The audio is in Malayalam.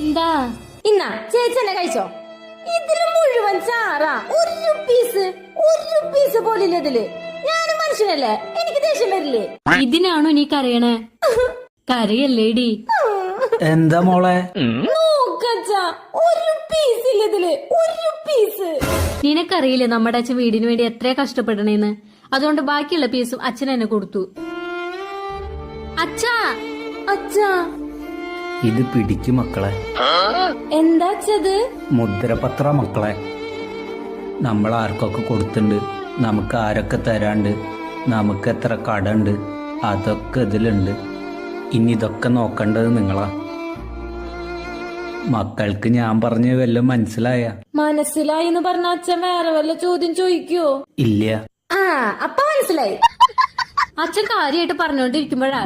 എന്താ ഇന്നാ ചേച്ചി തന്നെ കഴിച്ചോ. ഇതില് മുഴുവൻ ചാറാ. ഒരു പീസ് പോലില്ല ഇതില്. ഞാനും മനുഷ്യനല്ലേ, എനിക്ക് ദേഷ്യം വരില്ലേ? ഇതിനാണോ നീ കരയണേ? കരയല്ലേടി. എന്താ മോളെ? നോക്കച്ചാ, ഒരു പീസ് ഇല്ല ഇതില്, ഒരു പീസ്. നിനക്കറിയില്ലേ നമ്മുടെ അച്ഛൻ വീടിന് വേണ്ടി എത്രയാ കഷ്ടപ്പെടണേന്ന്. അതുകൊണ്ട് ബാക്കിയുള്ള പീസും അച്ഛൻ എന്നെ കൊടുത്തു. അച്ഛാ അച്ഛാ ഇത് പിടിക്കും മക്കളെ. എന്താ അച്ഛത്? മുദ്രപത്ര മക്കളെ. നമ്മൾ ആർക്കൊക്കെ കൊടുത്തിട്ടുണ്ട്, നമുക്ക് ആരൊക്കെ തരാണ്ട്, നമുക്ക് എത്ര കടണ്ട്, അതൊക്കെ ഇതിലുണ്ട്. ഇനി ഇതൊക്കെ നോക്കേണ്ടത് നിങ്ങളാ. മക്കൾക്ക് ഞാൻ പറഞ്ഞ വല്ലതും മനസ്സിലായ? മനസ്സിലായി എന്ന് പറഞ്ഞ അച്ഛൻ വേറെ വല്ല ചോദ്യം ചോദിക്കോ? ഇല്ല. ആ അപ്പൊ മനസ്സിലായി. അച്ഛൻ കാര്യമായിട്ട് പറഞ്ഞോണ്ടിരിക്കുമ്പോഴാ